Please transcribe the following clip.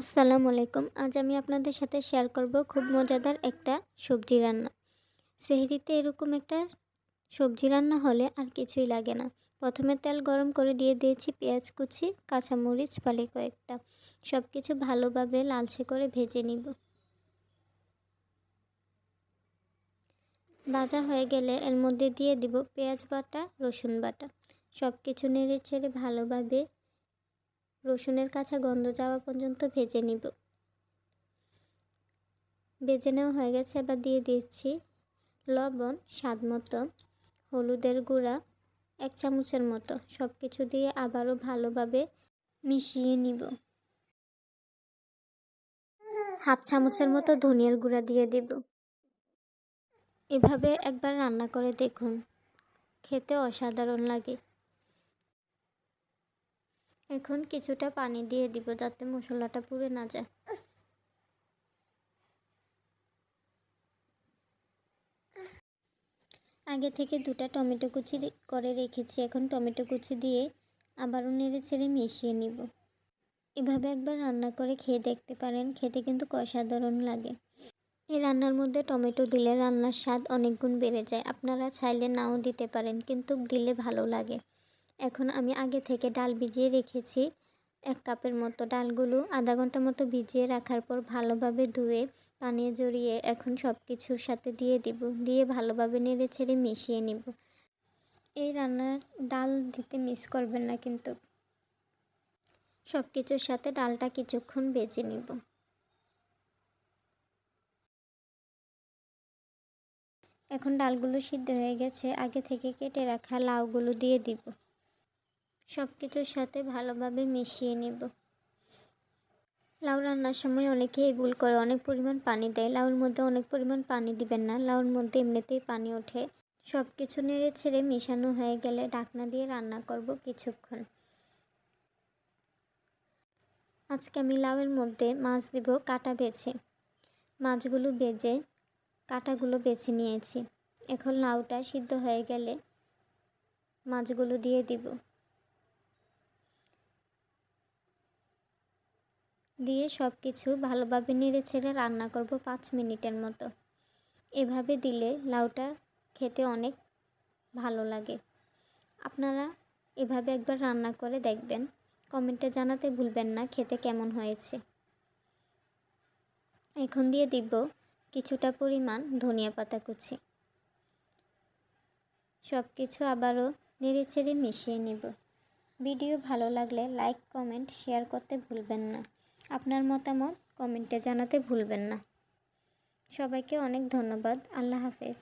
আসসালামু আলাইকুম। আজ আমি আপনাদের সাথে শেয়ার করব খুব মজাদার একটা সবজি রান্না। সেহরিতে এরকম একটা সবজি রান্না হলে আর কিছুই লাগে না। প্রথমে তেল গরম করে দিয়ে দিয়েছি পেঁয়াজ কুচি, কাঁচামরিচ ফালি কয়েকটা। সব কিছু ভালোভাবে লালচে করে ভেজে নিব। ভাজা হয়ে গেলে এর মধ্যে দিয়ে দিব পেঁয়াজ বাটা, রসুন বাটা। সব কিছু নেড়ে চেড়ে ভালোভাবে রসুনের কাঁচা গন্ধ যাওয়া পর্যন্ত ভেজে নিব। ভেজে নেওয়া হয়ে গেছে, এবার দিয়ে দিচ্ছি লবণ স্বাদ মতো, হলুদের গুঁড়া 1 চামচের মতো। সব কিছু দিয়ে আবারও ভালোভাবে মিশিয়ে নিব। 1/2 চামচের মতো ধনিয়ার গুঁড়া দিয়ে দিব। এভাবে একবার রান্না করে দেখুন, খেতে অসাধারণ লাগে। এখন কিছুটা পানি দিয়ে দিব যাতে মশলাটা পুড়ে না যায়। আগে থেকে 2টা টমেটো কুচি করে রেখেছি। এখন টমেটো কুচি দিয়ে আবারও নেড়ে ছেড়ে মিশিয়ে নিব। এভাবে একবার রান্না করে খেয়ে দেখতে পারেন, খেতে কিন্তু অসাধারণ লাগে। এই রান্নার মধ্যে টমেটো দিলে রান্নার স্বাদ অনেক গুণ বেড়ে যায়। আপনারা চাইলে নাও দিতে পারেন, কিন্তু দিলে ভালো লাগে। এখন আমি আগে থেকে ডাল ভিজিয়ে রেখেছি 1 কাপের মতো। ডালগুলো আধা ঘন্টা মতো ভিজিয়ে রাখার পর ভালোভাবে ধুয়ে পানি জড়িয়ে এখন সব কিছুর সাথে দিয়ে দিব। দিয়ে ভালোভাবে নেড়ে ছেড়ে মিশিয়ে নিব। এই রান্নার ডাল দিতে মিস করবেন না কিন্তু। সব কিছুর সাথে ডালটা কিছুক্ষণ ভেজে নিব। এখন ডালগুলো সিদ্ধ হয়ে গেছে, আগে থেকে কেটে রাখা লাউগুলো দিয়ে দিব। সব কিছুর সাথে ভালোভাবে মিশিয়ে নিব। লাউ রান্নার সময় অনেকেই ভুল করে অনেক পরিমাণ পানি দেয়। লাউর মধ্যে অনেক পরিমাণ পানি দিবেন না, লাউর মধ্যে এমনিতেই পানি ওঠে। সব কিছু নেড়ে ছেড়ে মিশানো হয়ে গেলে ঢাকনা দিয়ে রান্না করব কিছুক্ষণ। আজকে আমি লাউয়ের মধ্যে মাছ দিব কাটা বেছে। মাছগুলো ভেজে কাটাগুলো বেছে নিয়েছি। এখন লাউটা সিদ্ধ হয়ে গেলে মাছগুলো দিয়ে দিব। দিয়ে সব কিছু ভালোভাবে নেড়ে ছেড়ে রান্না করব 5 মিনিটের মতো। এভাবে দিলে লাউটা খেতে অনেক ভালো লাগে। আপনারা এভাবে একবার রান্না করে দেখবেন, কমেন্টে জানাতে ভুলবেন না খেতে কেমন হয়েছে। এখন দিয়ে দিব কিছুটা পরিমাণ ধনিয়া পাতা কুচি। সব কিছু আবারও নেড়ে ছেড়ে মিশিয়ে নেব। ভিডিও ভালো লাগলে লাইক, কমেন্ট, শেয়ার করতে ভুলবেন না। আপনার মতামত কমেন্টে জানাতে ভুলবেন না। সবাইকে অনেক ধন্যবাদ। আল্লাহ হাফেজ।